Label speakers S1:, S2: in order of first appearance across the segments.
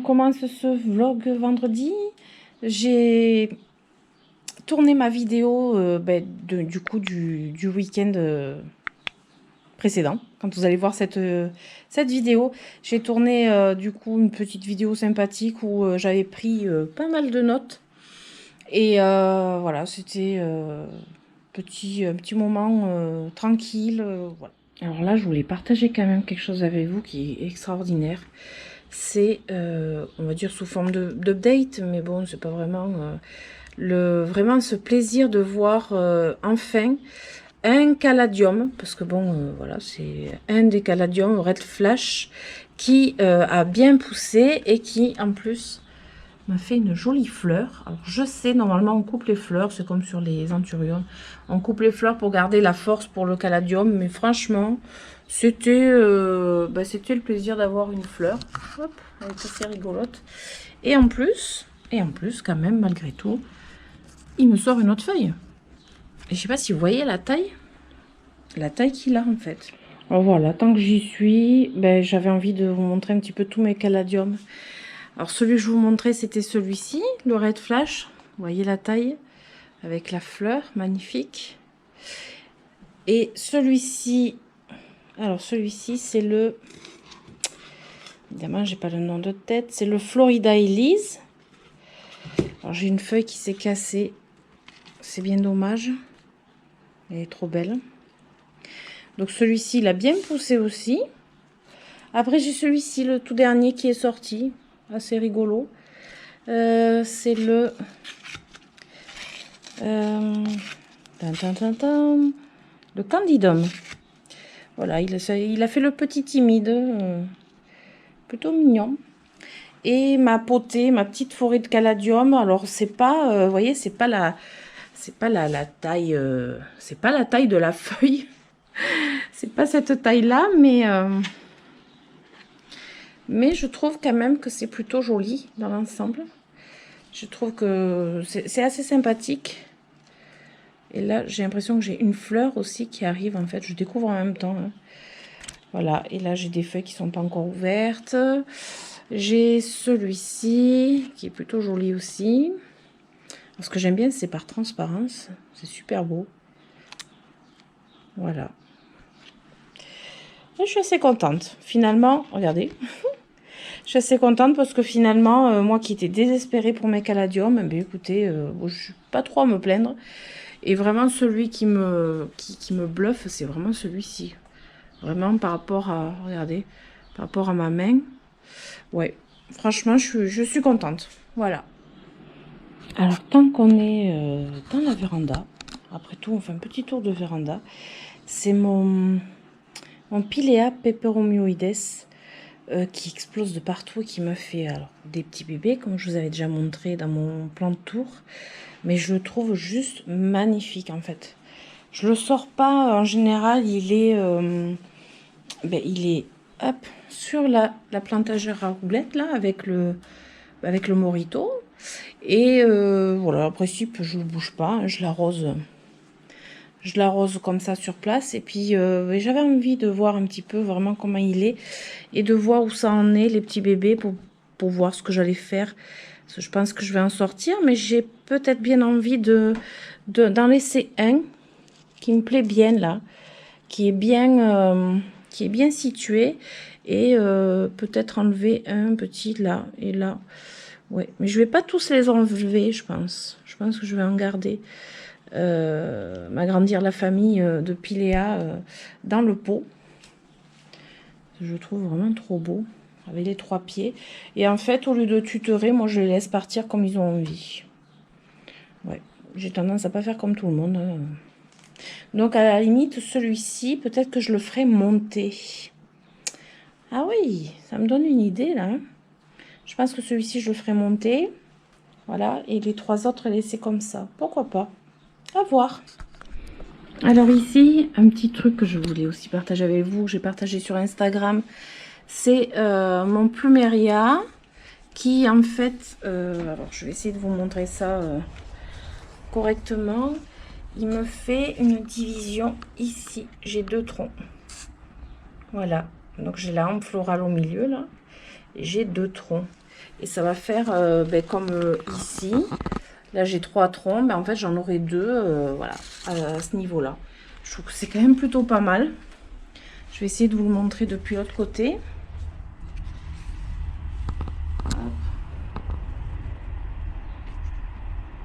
S1: commence ce vlog vendredi. J'ai tourné ma vidéo du coup du week-end précédent. Quand vous allez voir cette vidéo, j'ai tourné du coup une petite vidéo sympathique où j'avais pris pas mal de notes. Et voilà, c'était un petit moment tranquille. Voilà. Alors là, je voulais partager quand même quelque chose avec vous qui est extraordinaire. C'est, on va dire, sous forme d'update, mais bon, c'est pas vraiment vraiment ce plaisir de voir enfin un caladium, parce que bon, voilà, c'est un des caladiums Red Flash qui a bien poussé et qui, en plus, m'a fait une jolie fleur. Alors, je sais, normalement, on coupe les fleurs, c'est comme sur les anthuriums. On coupe les fleurs pour garder la force pour le caladium, mais franchement, c'était le plaisir d'avoir une fleur. Hop, elle est assez rigolote. Et en plus, quand même, malgré tout, il me sort une autre feuille. Et je sais pas si vous voyez la taille qu'il a, en fait. Alors voilà, tant que j'y suis, j'avais envie de vous montrer un petit peu tous mes caladiums. Alors celui que je vous montrais, c'était celui-ci, le Red Flash. Vous voyez la taille avec la fleur, magnifique. Et celui-ci, alors celui-ci, c'est le... Évidemment, j'ai pas le nom de tête. C'est le Florida Elise. Alors j'ai une feuille qui s'est cassée. C'est bien dommage. Elle est trop belle. Donc celui-ci, il a bien poussé aussi. Après, j'ai celui-ci, le tout dernier qui est sorti. Assez rigolo. C'est le Candidum. Voilà, il a fait le petit timide, plutôt mignon. Et ma potée, ma petite forêt de caladium. Alors c'est pas, vous voyez, c'est pas la taille, c'est pas la taille de la feuille. C'est pas cette taille-là, mais je trouve quand même que c'est plutôt joli dans l'ensemble. Je trouve que c'est assez sympathique. Et là, j'ai l'impression que j'ai une fleur aussi qui arrive. En fait, je découvre en même temps. Hein. Voilà. Et là, j'ai des feuilles qui sont pas encore ouvertes. J'ai celui-ci qui est plutôt joli aussi. Alors, ce que j'aime bien, c'est par transparence. C'est super beau. Voilà. Et je suis assez contente. Finalement, regardez. Je suis assez contente parce que finalement, moi qui étais désespérée pour mes caladiums, écoutez, je ne suis pas trop à me plaindre. Et vraiment, celui qui me bluffe, c'est vraiment celui-ci. Vraiment, par rapport à, regardez, par rapport à ma main. Ouais, franchement, je suis contente. Voilà. Alors, tant qu'on est dans la véranda, après tout, on fait un petit tour de véranda. C'est mon Pilea peperomioides qui explose de partout et qui me fait alors, des petits bébés, comme je vous avais déjà montré dans mon plan de tour. Mais je le trouve juste magnifique, en fait. Je le sors pas, en général, il est hop, sur la plantagère à roulettes, là, avec le Morito. Et voilà, en principe, je ne le bouge pas, hein, je l'arrose comme ça sur place. Et puis, j'avais envie de voir un petit peu vraiment comment il est et de voir où ça en est, les petits bébés, pour voir ce que j'allais faire. Parce que je pense que je vais en sortir, mais j'ai peut-être bien envie d'en laisser un qui me plaît bien, là, qui est bien situé. Et peut-être enlever un petit là et là. Ouais, mais je vais pas tous les enlever, je pense. Je pense que je vais en garder. M'agrandir la famille de Pilea dans le pot. Je trouve vraiment trop beau. Avec les 3 pieds. Et en fait, au lieu de tutorer, moi, je les laisse partir comme ils ont envie. Ouais, j'ai tendance à pas faire comme tout le monde. Hein. Donc, à la limite, celui-ci, peut-être que je le ferai monter. Ah oui, ça me donne une idée, là. Hein. Je pense que celui-ci, je le ferai monter. Voilà, et les 3 autres, laisser comme ça. Pourquoi pas? À voir. Alors ici, un petit truc que je voulais aussi partager avec vous, que j'ai partagé sur Instagram, c'est mon plumeria qui en fait, alors je vais essayer de vous montrer ça correctement. Il me fait une division ici, j'ai 2 troncs. Voilà, donc j'ai la hampe florale au milieu là, et j'ai 2 troncs. Et ça va faire comme ici. Là, j'ai 3 troncs. Ben, en fait, j'en aurai 2 voilà, à ce niveau-là. Je trouve que c'est quand même plutôt pas mal. Je vais essayer de vous le montrer depuis l'autre côté. Hop.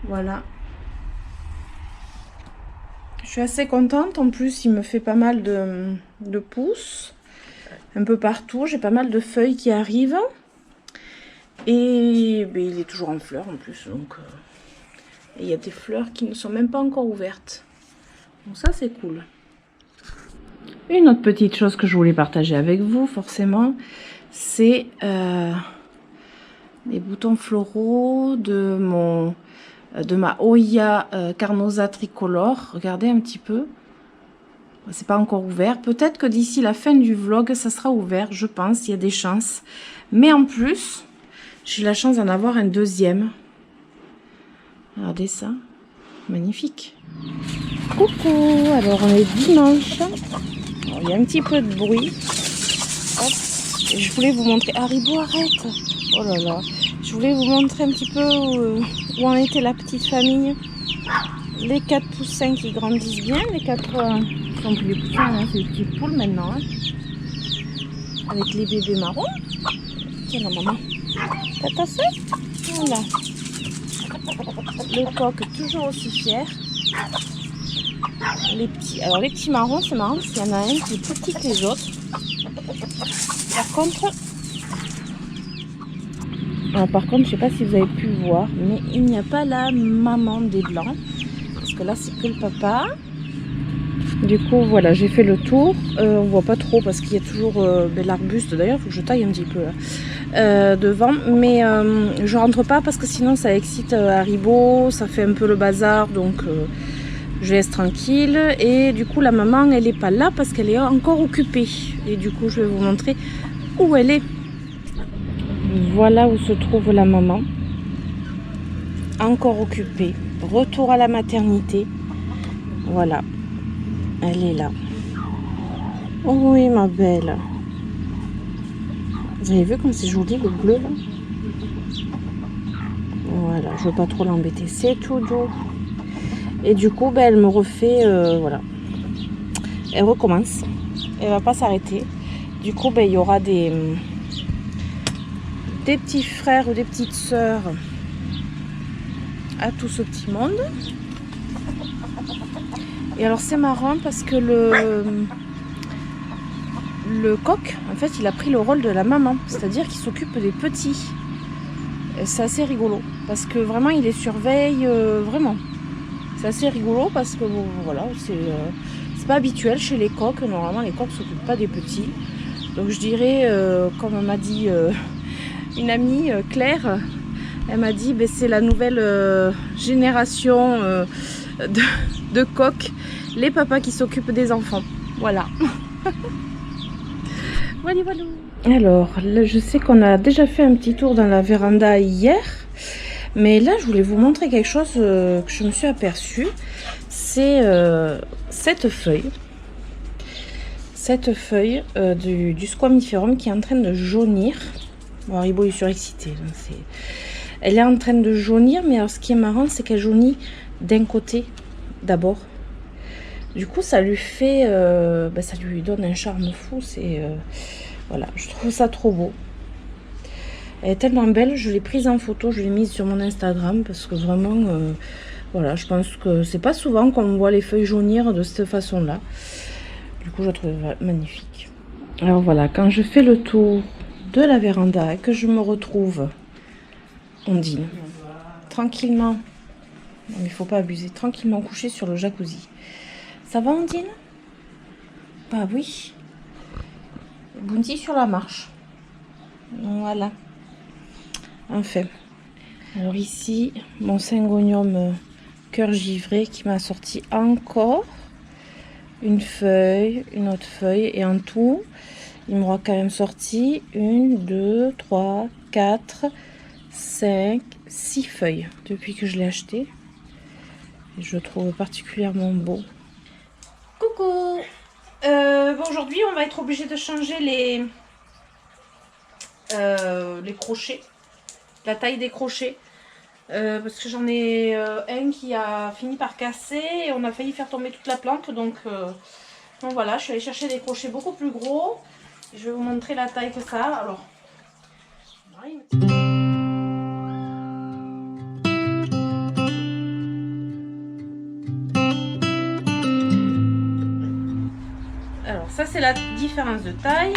S1: Voilà. Je suis assez contente. En plus, il me fait pas mal de pousses. Un peu partout. J'ai pas mal de feuilles qui arrivent. Et ben, il est toujours en fleurs en plus. Donc, il y a des fleurs qui ne sont même pas encore ouvertes. Donc ça, c'est cool. Une autre petite chose que je voulais partager avec vous, forcément, c'est les boutons floraux de ma Oya Carnosa tricolore. Regardez un petit peu. C'est pas encore ouvert. Peut-être que d'ici la fin du vlog, ça sera ouvert. Je pense, il y a des chances. Mais en plus, j'ai la chance d'en avoir un deuxième. Regardez ça. Magnifique. Coucou. Alors, on est dimanche. Alors, il y a un petit peu de bruit. Hop. Et je voulais vous montrer. Haribo, arrête. Oh là là. Je voulais vous montrer un petit peu où en était la petite famille. Les 4 poussins qui grandissent bien. Les 4... sont plus les poussins, hein, c'est les petites poules maintenant. Hein. Avec les bébés marrons. Tiens la maman. T'as ta soeur? Voilà. Le coq toujours aussi fier. Les petits. Alors les petits marrons, c'est marrant parce qu'il y en a un qui est plus petit que les autres. Par contre, je sais pas si vous avez pu voir, mais il n'y a pas la maman des blancs. Parce que là, c'est que le papa. Du coup, voilà, j'ai fait le tour. On voit pas trop parce qu'il y a toujours l'arbuste. D'ailleurs, il faut que je taille un petit peu là, devant. Mais je rentre pas parce que sinon, ça excite Haribo. Ça fait un peu le bazar. Donc, je laisse tranquille. Et du coup, la maman, elle est pas là parce qu'elle est encore occupée. Et du coup, je vais vous montrer où elle est. Voilà où se trouve la maman. Encore occupée. Retour à la maternité. Voilà. Elle est là. Oh oui, ma belle. Vous avez vu comme c'est joli le bleu là? Voilà, je veux pas trop l'embêter. C'est tout doux. Et du coup, elle me refait... voilà. Elle recommence. Elle va pas s'arrêter. Du coup, il y aura des petits frères ou des petites sœurs à tout ce petit monde. Et alors c'est marrant parce que le coq, en fait, il a pris le rôle de la maman, c'est-à-dire qu'il s'occupe des petits. C'est assez rigolo parce que vraiment il les surveille vraiment. C'est assez rigolo parce que bon, voilà, c'est pas habituel chez les coqs. Normalement, les coqs s'occupent pas des petits. Donc je dirais, comme m'a dit une amie, Claire, elle m'a dit, c'est la nouvelle génération de coqs, les papas qui s'occupent des enfants. Voilà. Voilà, voilà. Alors, là, je sais qu'on a déjà fait un petit tour dans la véranda hier. Mais là, je voulais vous montrer quelque chose que je me suis aperçue. C'est cette feuille. Cette feuille du squamiferum qui est en train de jaunir. Bon, Haribo est surexcité. Elle est en train de jaunir, mais alors ce qui est marrant, c'est qu'elle jaunit d'un côté d'abord. Du coup, ça lui fait, ça lui donne un charme fou. Voilà, je trouve ça trop beau. Elle est tellement belle, je l'ai prise en photo, je l'ai mise sur mon Instagram parce que vraiment, voilà, je pense que c'est pas souvent qu'on voit les feuilles jaunir de cette façon-là. Du coup, je la trouve magnifique. Alors voilà, quand je fais le tour de la véranda et que je me retrouve Ondine, tranquillement, non, il faut pas abuser, tranquillement couchée sur le jacuzzi. Ça va Ondine? Bah oui. Bounty sur la marche. Voilà. Enfin. Alors ici, mon syngonium cœur givré qui m'a sorti encore une feuille, une autre feuille. Et en tout, il m'aura quand même sorti 1, 2, 3, 4, 5, 6 feuilles depuis que je l'ai acheté. Et je le trouve particulièrement beau. Coucou! Bon, aujourd'hui, on va être obligé de changer les crochets. la taille des crochets. Parce que j'en ai un qui a fini par casser et on a failli faire tomber toute la plante. Donc voilà, je suis allée chercher des crochets beaucoup plus gros. Je vais vous montrer la taille que ça a. Alors, ça c'est la différence de taille.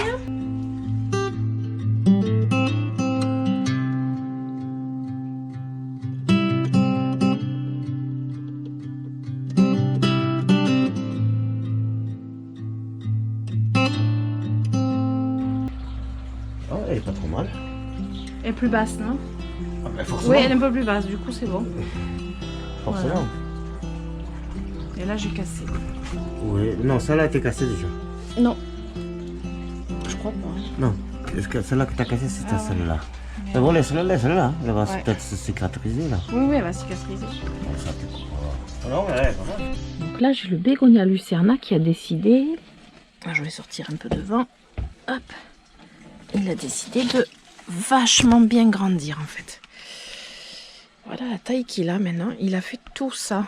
S2: Oh, elle est pas trop mal.
S1: Elle est plus basse, non?
S2: Ah bah forcément.
S1: Oui, elle est un peu plus basse, du coup c'est bon.
S2: Forcément.
S1: Voilà. Et là j'ai cassé.
S2: Oui, non, celle-là a été cassée déjà.
S1: Non. Je crois pas.
S2: Non, celle-là que tu as cassée, c'était
S1: Ah ouais.
S2: celle-là. Mais bon, laisse-la, celle-là. Elle va
S1: Ouais.
S2: peut-être se cicatriser là.
S1: Oui, elle va cicatriser.
S2: Bon, ça, tu comprends. Non, elle est pas mal.
S1: Donc là j'ai le bégonia lucerna qui a décidé. Je vais sortir un peu devant. Hop. Il a décidé de vachement bien grandir en fait. Voilà la taille qu'il a maintenant. Il a fait tout ça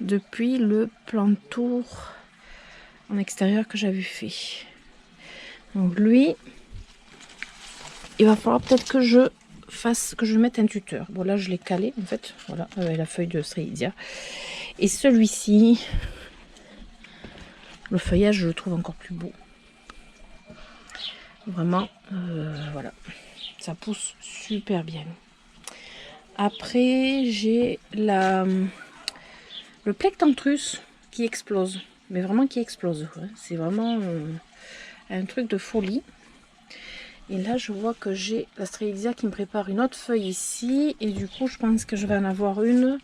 S1: depuis le plantour en extérieur que j'avais fait. Donc lui, il va falloir peut-être que je mette un tuteur. Bon là je l'ai calé en fait, voilà, avec la feuille de Strelitzia. Et celui-ci, le feuillage je le trouve encore plus beau. Vraiment, voilà, ça pousse super bien. Après j'ai le Plectantrus qui explose, mais vraiment qui explose. C'est vraiment un truc de folie. Et là, je vois que j'ai la Strelitzia qui me prépare une autre feuille ici. Et du coup, je pense que je vais en avoir une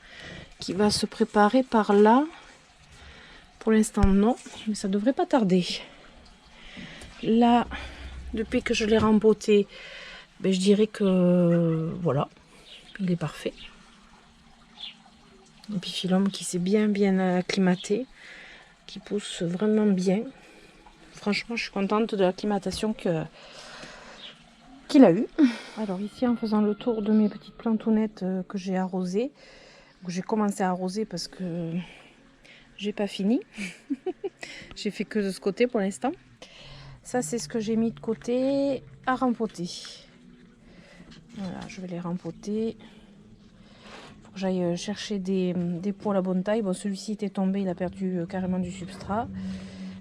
S1: qui va se préparer par là. Pour l'instant, non. Mais ça devrait pas tarder. Là, depuis que je l'ai rempoté, ben, je dirais que voilà, il est parfait. Épiphyllum qui s'est bien acclimaté, qui pousse vraiment bien. Franchement, je suis contente de l'acclimatation qu'il a eu. Alors ici, en faisant le tour de mes petites plantounettes que j'ai arrosées, j'ai commencé à arroser parce que j'ai pas fini. J'ai fait que de ce côté pour l'instant. Ça, c'est ce que j'ai mis de côté à rempoter. Voilà, je vais les rempoter. Faut que j'aille chercher des pots à la bonne taille. Bon, celui-ci était tombé, il a perdu carrément du substrat.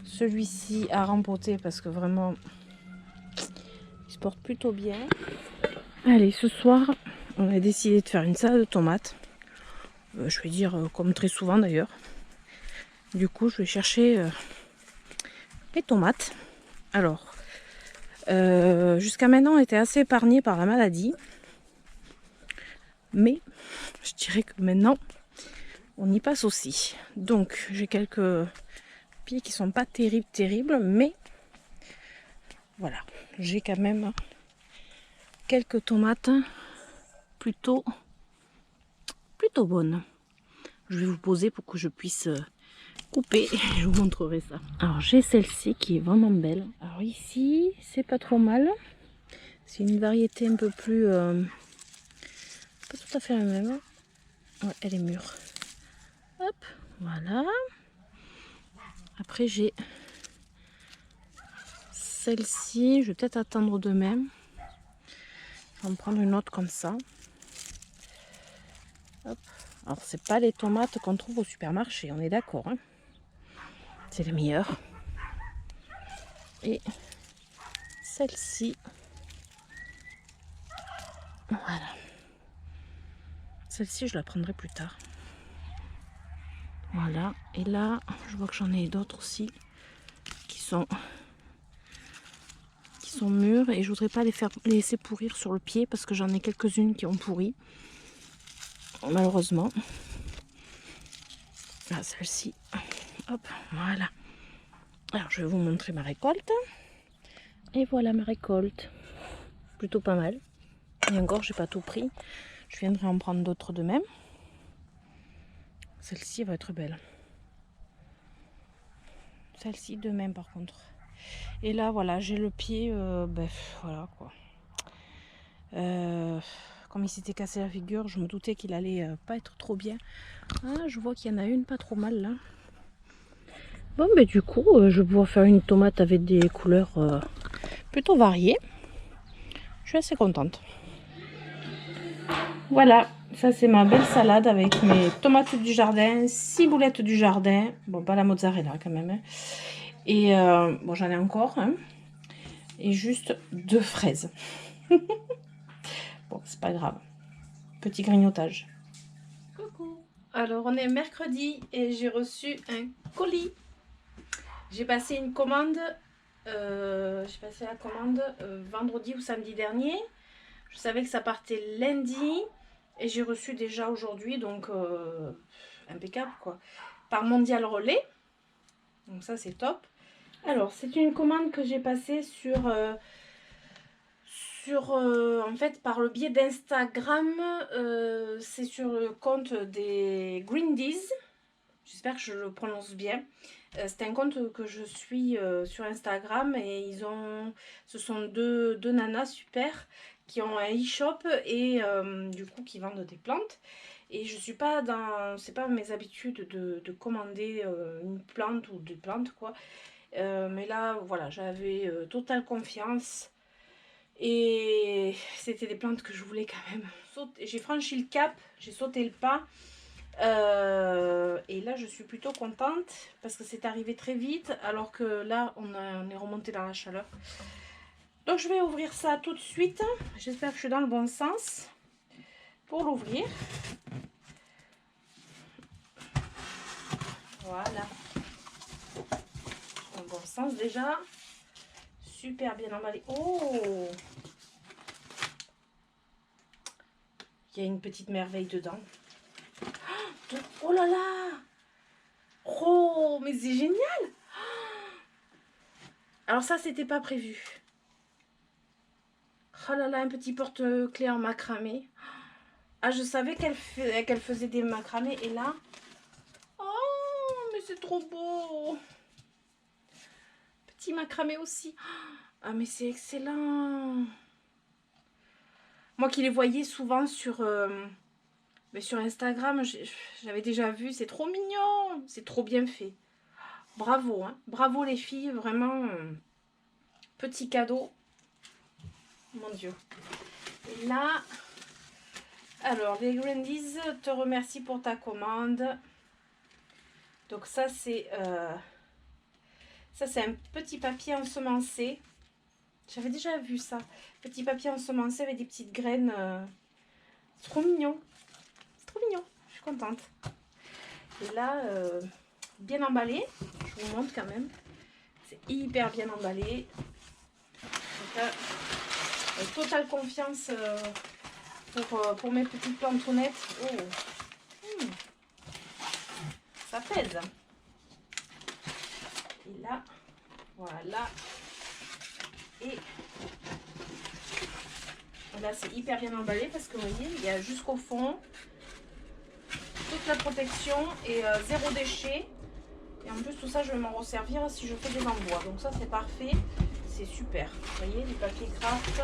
S1: Celui-ci à rempoter parce que vraiment, il se porte plutôt bien. Allez, ce soir, on a décidé de faire une salade de tomates. Je vais dire comme très souvent d'ailleurs. Du coup, je vais chercher les tomates. Alors, jusqu'à maintenant, on était assez épargné par la maladie. Mais, je dirais que maintenant, on y passe aussi. Donc, j'ai quelques pieds qui sont pas terribles, mais voilà, j'ai quand même quelques tomates plutôt bonnes. Je vais vous poser pour que je puisse couper et je vous montrerai ça. Alors, j'ai celle-ci qui est vraiment belle. Alors ici, c'est pas trop mal. C'est une variété un peu plus... pas tout à fait la même. Ouais, elle est mûre. Hop, voilà. Après, j'ai celle-ci. Je vais peut-être attendre de même. Je vais en prendre une autre comme ça. Hop. Alors, c'est pas les tomates qu'on trouve au supermarché, on est d'accord. Hein, c'est les meilleures. Et celle-ci. Voilà. Celle-ci, je la prendrai plus tard. Voilà. Et là, je vois que j'en ai d'autres aussi qui sont mûres. Et je voudrais pas les laisser pourrir sur le pied parce que j'en ai quelques-unes qui ont pourri. Malheureusement. Ah, celle-ci. Hop, voilà. Alors, je vais vous montrer ma récolte. Et voilà ma récolte. Plutôt pas mal. Et encore, j'ai pas tout pris. Je viendrai en prendre d'autres de même. Celle-ci va être belle. Celle-ci de même par contre. Et là, voilà, j'ai le pied, voilà quoi. Comme il s'était cassé la figure, je me doutais qu'il allait pas être trop bien. Ah, je vois qu'il y en a une pas trop mal là. Bon, mais du coup, je vais pouvoir faire une tomate avec des couleurs plutôt variées. Je suis assez contente. Voilà, ça c'est ma belle salade avec mes tomates du jardin, ciboulettes du jardin. Bon, pas la mozzarella quand même. Hein. Et bon, j'en ai encore. Hein. Et juste 2 fraises. Bon, c'est pas grave. Petit grignotage. Coucou. Alors, on est mercredi et j'ai reçu un colis. J'ai passé une commande. J'ai passé la commande vendredi ou samedi dernier. Je savais que ça partait lundi. Et j'ai reçu déjà aujourd'hui, donc impeccable quoi. Par Mondial Relais. Donc ça c'est top. Alors c'est une commande que j'ai passée en fait par le biais d'Instagram. C'est sur le compte des Greendies. J'espère que je le prononce bien. C'est un compte que je suis sur Instagram et ce sont deux nanas super qui ont un e-shop et du coup qui vendent des plantes. Et je suis pas c'est pas mes habitudes de commander une plante ou des plantes quoi. Mais là voilà, j'avais totale confiance et c'était des plantes que je voulais quand même. J'ai franchi le cap, j'ai sauté le pas. Et là je suis plutôt contente parce que c'est arrivé très vite alors que là on est remonté dans la chaleur. Donc je vais ouvrir ça tout de suite. J'espère que je suis dans le bon sens pour l'ouvrir. Voilà. Dans le bon sens déjà. Super bien emballé. Oh! Il y a une petite merveille dedans. Oh là là! Oh, mais c'est génial! Alors ça, c'était pas prévu. Oh là là, un petit porte-clés en macramé. Ah, je savais qu'elle faisait des macramés. Et là... Oh, mais c'est trop beau! Petit macramé aussi. Ah, mais c'est excellent! Moi qui les voyais souvent sur Instagram, j'avais déjà vu. C'est trop mignon! C'est trop bien fait. Bravo, hein. Bravo les filles, vraiment. Petit cadeau. Mon Dieu. Et là, alors les Grandies te remercie pour ta commande. Donc ça c'est un petit papier ensemencé. J'avais déjà vu ça. Petit papier ensemencé avec des petites graines. C'est trop mignon. C'est trop mignon. Je suis contente. Et là, bien emballé. Je vous montre quand même. C'est hyper bien emballé. Donc là, totale confiance pour mes petites plantounettes. Oh. Ça pèse. Et là, voilà. Et là, c'est hyper bien emballé parce que vous voyez, il y a jusqu'au fond toute la protection et 0 déchet. Et en plus, tout ça, je vais m'en resservir si je fais des envois. Donc ça, c'est parfait. C'est super. Vous voyez, les papiers craft.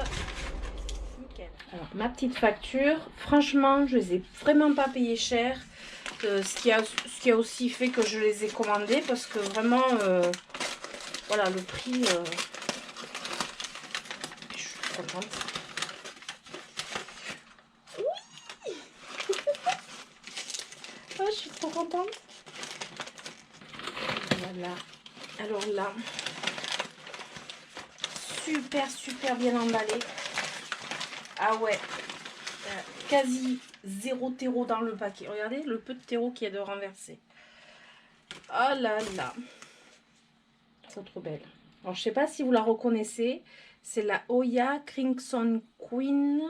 S1: Nickel. Alors, ma petite facture. Franchement, je les ai vraiment pas payés cher. Ce qui a aussi fait que je les ai commandés. Parce que vraiment, voilà, le prix... je suis contente. Oui. Oh, je suis trop contente. Voilà. Alors là, super bien emballé. Ah ouais, quasi 0 terreau dans le paquet. Regardez le peu de terreau qu'il y a de renversé. Oh là là, c'est trop belle. Alors je sais pas si vous la reconnaissez, c'est la Oya Crimson Queen.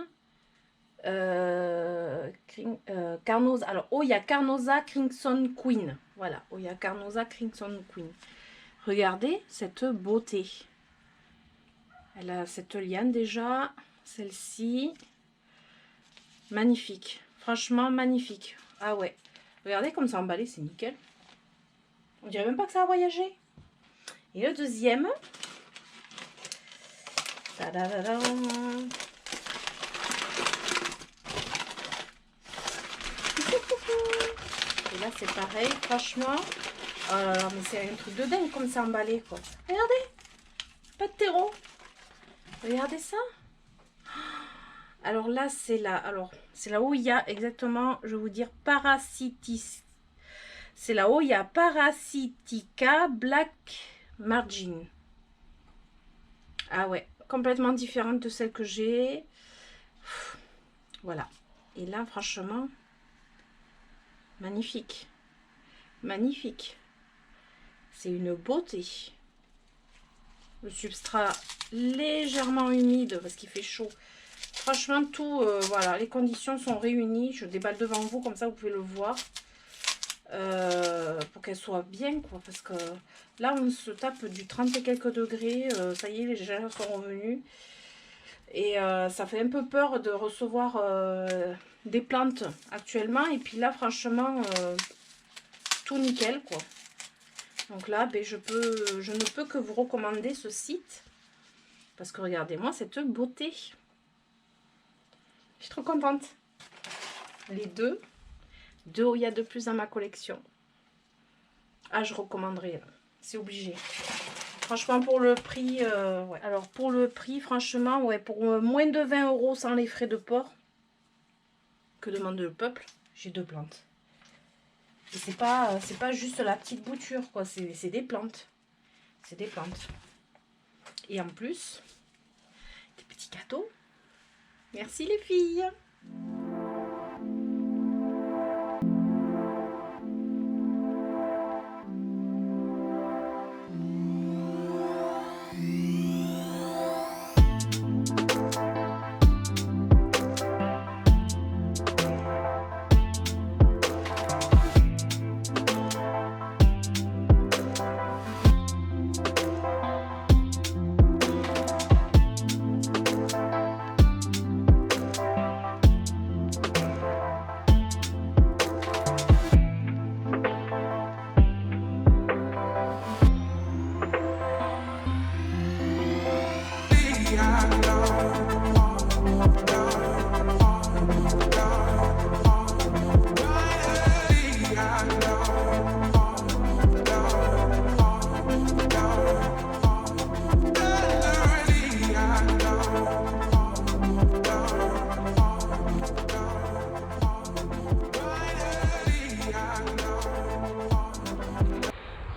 S1: Carnosa. Alors Oya Carnosa Crimson Queen. Voilà, Oya Carnosa Crimson Queen. Regardez cette beauté. Elle a cette liane déjà. Celle-ci. Magnifique. Franchement, magnifique. Ah ouais. Regardez comme c'est emballé, c'est nickel. On dirait même pas que ça a voyagé. Et le deuxième. c'est pareil, franchement. Oh là là, mais c'est un truc de dingue comme c'est emballé, quoi. Regardez, pas de terreau. Regardez ça. Alors là, c'est là. Alors, c'est là où il y a exactement, je vais vous dire, Parasitis. C'est là où il y a Parasitica Black Margin. Ah ouais, complètement différente de celle que j'ai. Voilà. Et là, franchement, magnifique. Magnifique. C'est une beauté. Le substrat légèrement humide parce qu'il fait chaud. Franchement, tout, voilà, les conditions sont réunies. Je déballe devant vous, comme ça, vous pouvez le voir. Pour qu'elle soit bien, quoi. Parce que là, on se tape du 30 et quelques degrés. Ça y est, les gels sont revenus. Et ça fait un peu peur de recevoir des plantes actuellement. Et puis là, franchement, tout nickel, quoi. Donc là, ben, je ne peux que vous recommander ce site. Parce que regardez-moi cette beauté. Je suis trop contente. Les deux Oya de plus dans ma collection. Ah, je recommanderais. C'est obligé. Franchement, pour le prix, ouais. Alors, pour le prix, franchement, ouais, pour moins de 20 € sans les frais de port, que demande le peuple, j'ai 2 plantes. Et c'est pas juste la petite bouture, quoi. C'est des plantes. C'est des plantes. Et en plus, des petits cadeaux. Merci les filles.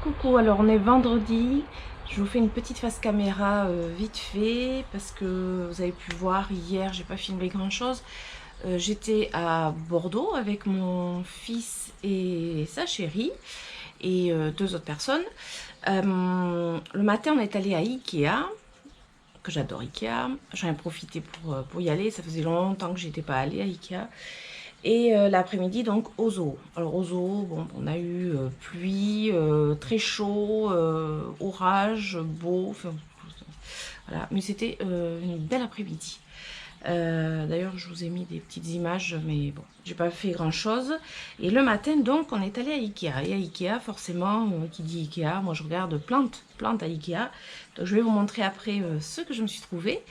S1: Coucou, alors on est vendredi. Je vous fais une petite face caméra vite fait parce que vous avez pu voir hier, j'ai pas filmé grand chose. J'étais à Bordeaux avec mon fils et sa chérie et 2 autres personnes. Le matin, on est allé à Ikea, que j'adore Ikea. J'en ai profité pour y aller. Ça faisait longtemps que j'étais pas allée à Ikea. Et l'après-midi, donc, au zoo. Alors, au zoo, bon, on a eu pluie, très chaud, orage, beau. Enfin, voilà. Mais c'était une belle après-midi. D'ailleurs, je vous ai mis des petites images, mais bon, j'ai pas fait grand-chose. Et le matin, donc, on est allé à Ikea. Et à Ikea, forcément, qui dit Ikea, moi, je regarde plantes à Ikea. Donc, je vais vous montrer après ce que je me suis trouvé.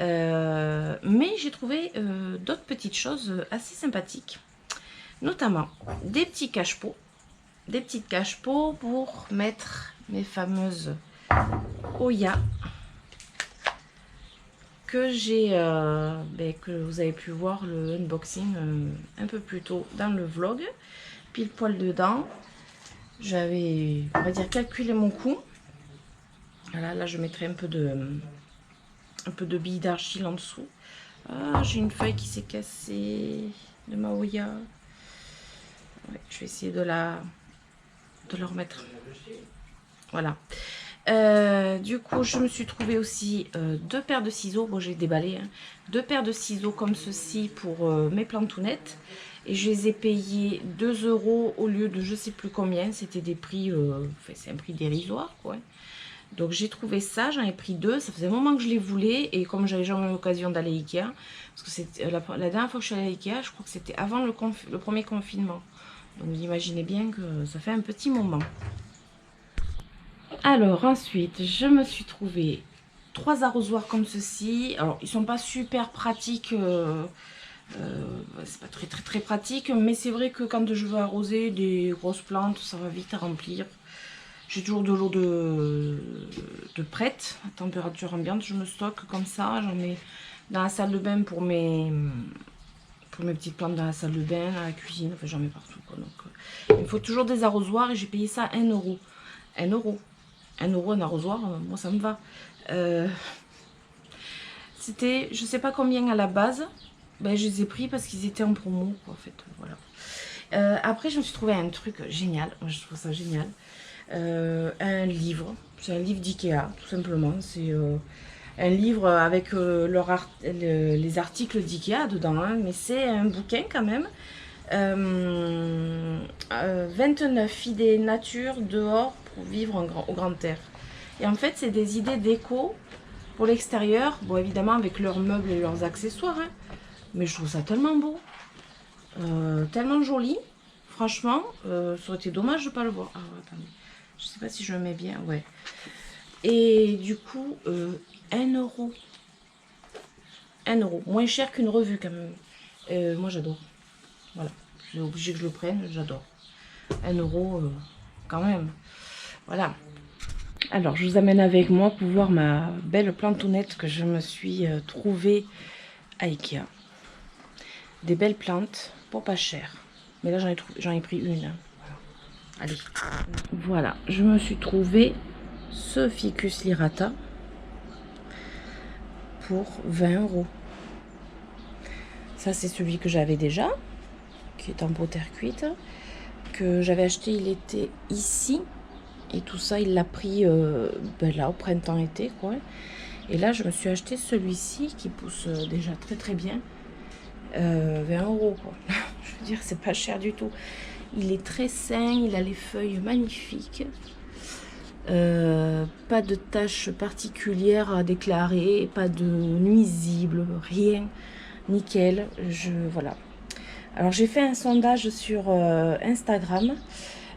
S1: Mais j'ai trouvé d'autres petites choses assez sympathiques, notamment des petits cache-pots, des petites cache-pots pour mettre mes fameuses Oya que j'ai que vous avez pu voir le unboxing un peu plus tôt dans le vlog, pile poil dedans. J'avais, on va dire, calculé mon coût. Voilà, là je mettrai un peu de billes d'argile en dessous. Ah, j'ai une feuille qui s'est cassée de ma Oya. Ouais, je vais essayer de la remettre. Voilà. Du coup, je me suis trouvé aussi 2 paires de ciseaux. Bon, j'ai déballé. 2 paires de ciseaux comme ceci pour mes plantounettes. Et je les ai payés 2 € au lieu de je sais plus combien. C'était des prix, enfin, c'est un prix dérisoire, quoi. Donc j'ai trouvé ça, j'en ai pris 2, ça faisait un moment que je les voulais et comme j'avais jamais eu l'occasion d'aller à Ikea, parce que c'était la dernière fois que je suis allée à Ikea, je crois que c'était avant le premier confinement. Donc vous imaginez bien que ça fait un petit moment. Alors ensuite, je me suis trouvé 3 arrosoirs comme ceci. Alors ils sont pas super pratiques C'est pas très pratique, mais c'est vrai que quand je veux arroser des grosses plantes, ça va vite à remplir. J'ai toujours de l'eau de prête, à température ambiante, je me stocke comme ça. J'en mets dans la salle de bain pour mes petites plantes dans la salle de bain, dans la cuisine, enfin j'en mets partout, quoi. Donc, il faut toujours des arrosoirs et j'ai payé ça 1 euro. 1 euro. 1 euro un arrosoir, moi ça me va. C'était, je sais pas combien à la base, ben, je les ai pris parce qu'ils étaient en promo, quoi, en fait, voilà. Après, je me suis trouvé un truc génial, moi je trouve ça génial. Un livre, c'est un livre d'Ikea, tout simplement. C'est un livre avec les articles d'Ikea dedans, hein, mais c'est un bouquin quand même. 29 idées nature dehors pour vivre au grand air. Et en fait, c'est des idées déco pour l'extérieur, bon évidemment avec leurs meubles et leurs accessoires, hein. Mais je trouve ça tellement beau, tellement joli, franchement, ça aurait été dommage de ne pas le voir. Ah, attendez, je sais pas si je le mets bien, ouais. Et du coup, 1 euro. 1 euro, moins cher qu'une revue quand même. Moi j'adore, voilà, j'ai obligé que je le prenne, j'adore. 1 euro quand même, voilà. Alors, je vous amène avec moi pour voir ma belle plantounette que je me suis trouvée à Ikea. Des belles plantes pour pas cher. Mais là, j'en ai pris une. Voilà. Allez. Voilà, je me suis trouvée ce Ficus lirata pour 20 euros. Ça, c'est celui que j'avais déjà, qui est en pot terre cuite, que j'avais acheté, il était ici. Et tout ça, il l'a pris ben là, au printemps-été, quoi. Et là, je me suis acheté celui-ci qui pousse déjà très bien. 20 euros, quoi. Je veux dire, c'est pas cher du tout. Il est très sain, il a les feuilles magnifiques. Pas de taches particulières à déclarer, pas de nuisibles, rien. Nickel. Voilà. Alors, j'ai fait un sondage sur Instagram.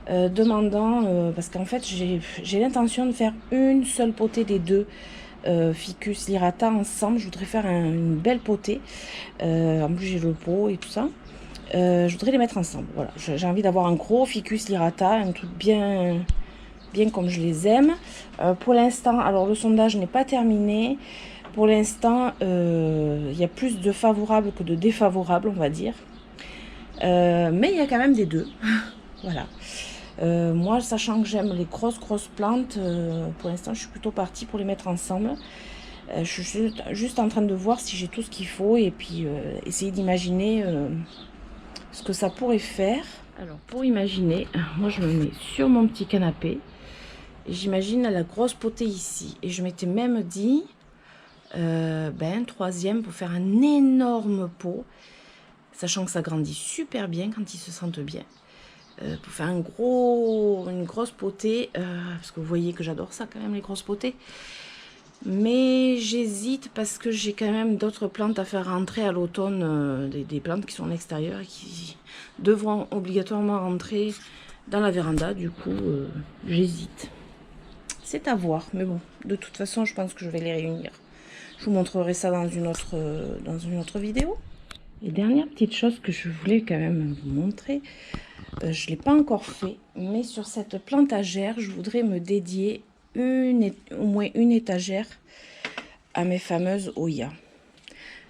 S1: Demandant, parce qu'en fait j'ai l'intention de faire une seule potée des deux Ficus lirata ensemble. Je voudrais faire une belle potée, en plus j'ai le pot et tout ça. Je voudrais les mettre ensemble, voilà. J'ai envie d'avoir un gros Ficus lirata, un truc bien comme je les aime. Pour l'instant, alors le sondage n'est pas terminé. Pour l'instant, il y a plus de favorables que de défavorables, on va dire. Mais il y a quand même des deux. Voilà. Moi, sachant que j'aime les grosses plantes, pour l'instant, je suis plutôt partie pour les mettre ensemble. Je suis juste en train de voir si j'ai tout ce qu'il faut et puis essayer d'imaginer ce que ça pourrait faire. Alors, pour imaginer, moi, je me mets sur mon petit canapé et j'imagine la grosse potée ici. Et je m'étais même dit, un troisième pour faire un énorme pot, sachant que ça grandit super bien quand ils se sentent bien. Pour faire une grosse potée, parce que vous voyez que j'adore ça quand même, les grosses potées. Mais j'hésite parce que j'ai quand même d'autres plantes à faire rentrer à l'automne, des plantes qui sont à l'extérieur et qui devront obligatoirement rentrer dans la véranda. Du coup, j'hésite. C'est à voir, mais bon, de toute façon, je pense que je vais les réunir. Je vous montrerai ça dans une autre vidéo. Et dernière petite chose que je voulais quand même vous montrer, je ne l'ai pas encore fait, mais sur cette plantagère, je voudrais me dédier au moins une étagère à mes fameuses Oya.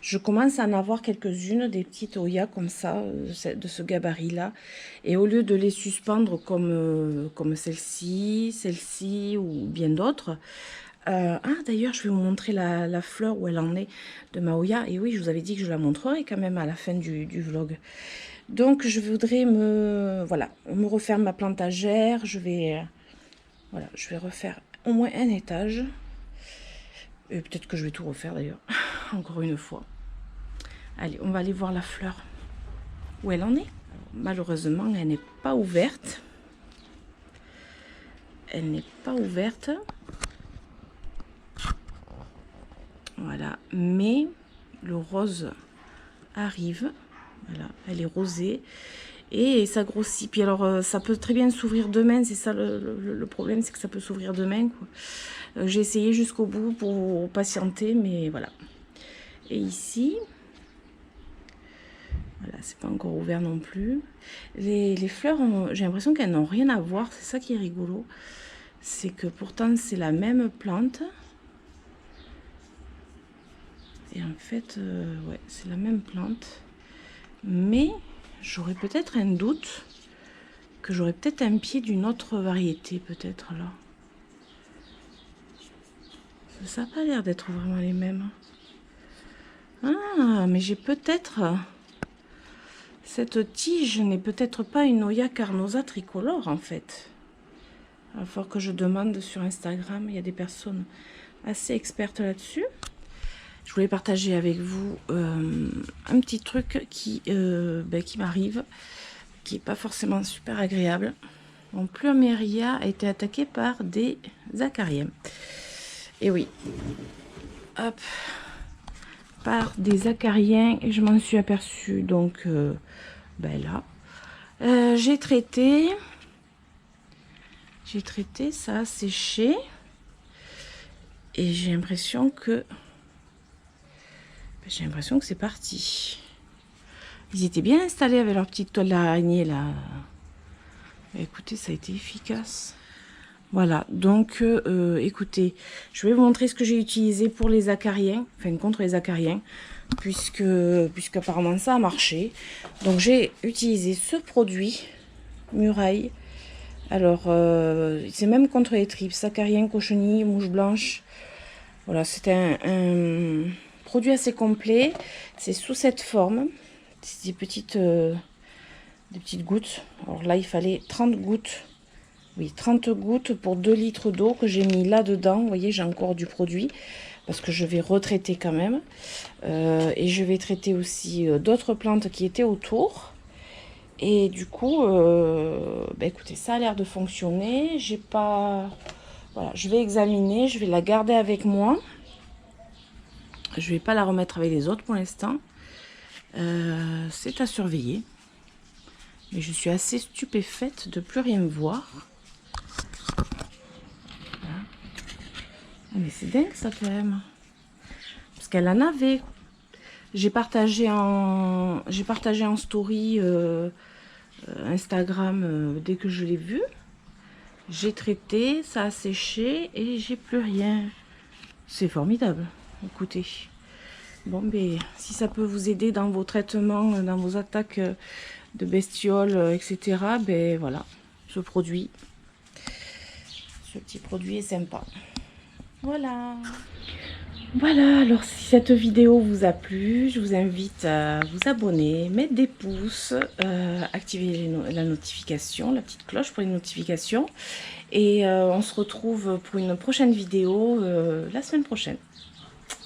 S1: Je commence à en avoir quelques-unes, des petites Oya comme ça, de ce gabarit-là. Et au lieu de les suspendre comme celle-ci ou bien d'autres, d'ailleurs, je vais vous montrer la fleur où elle en est de ma Oya. Et oui, je vous avais dit que je la montrerai quand même à la fin du vlog. Donc, je voudrais me refaire ma plantagère. Je vais refaire au moins un étage. Et peut-être que je vais tout refaire d'ailleurs, encore une fois. Allez, on va aller voir la fleur où elle en est. Alors, malheureusement, elle n'est pas ouverte. Elle n'est pas ouverte. Voilà, mais le rose arrive. Voilà, elle est rosée et ça grossit. Puis alors, ça peut très bien s'ouvrir demain. C'est ça le problème, c'est que ça peut s'ouvrir demain, quoi. J'ai essayé jusqu'au bout pour patienter, mais voilà. Et ici, Voilà, c'est pas encore ouvert non plus. Les fleurs, j'ai l'impression qu'elles n'ont rien à voir. C'est ça qui est rigolo. C'est que pourtant, c'est la même plante. Et en fait, ouais, c'est la même plante. Mais j'aurais peut-être un doute que j'aurais peut-être un pied d'une autre variété, peut-être là. Ça n'a pas l'air d'être vraiment les mêmes. Ah, mais j'ai peut-être... Cette tige n'est peut-être pas une Oya carnosa tricolore en fait. Il va falloir que je demande sur Instagram. Il y a des personnes assez expertes là-dessus. Je voulais partager avec vous un petit truc qui m'arrive, qui n'est pas forcément super agréable. Mon pluméria a été attaqué par des acariens. Et oui, hop, par des acariens, et je m'en suis aperçue donc là. J'ai traité, ça a séché, et j'ai l'impression que c'est parti. Ils étaient bien installés avec leur petite toile d'araignée là. Écoutez, ça a été efficace. Voilà, donc écoutez, je vais vous montrer ce que j'ai utilisé pour les acariens, enfin contre les acariens, puisque apparemment ça a marché. Donc j'ai utilisé ce produit, Muraille. Alors, c'est même contre les tripes, acariens, cochenilles, mouches blanches. Voilà, c'est un produit assez complet. C'est sous cette forme, c'est des petites gouttes. Alors là, il fallait 30 gouttes. Oui, 30 gouttes pour 2 litres d'eau que j'ai mis là-dedans. Vous voyez, j'ai encore du produit parce que je vais retraiter quand même. Et je vais traiter aussi d'autres plantes qui étaient autour. Et du coup, écoutez, ça a l'air de fonctionner. J'ai pas... Voilà, je vais examiner, je vais la garder avec moi. Je vais pas la remettre avec les autres pour l'instant. C'est à surveiller. Mais je suis assez stupéfaite de plus rien voir. Mais c'est dingue ça quand même. Parce qu'elle en avait. J'ai partagé en story Instagram dès que je l'ai vu. J'ai traité, ça a séché et j'ai plus rien. C'est formidable. Écoutez. Bon, mais si ça peut vous aider dans vos traitements, dans vos attaques de bestioles, etc. Ben voilà, ce petit produit est sympa. Voilà. Voilà, alors si cette vidéo vous a plu, je vous invite à vous abonner, mettre des pouces, activer la notification, la petite cloche pour les notifications. Et on se retrouve pour une prochaine vidéo la semaine prochaine.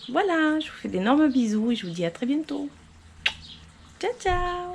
S1: Voilà, je vous fais d'énormes bisous et je vous dis à très bientôt. Ciao, ciao!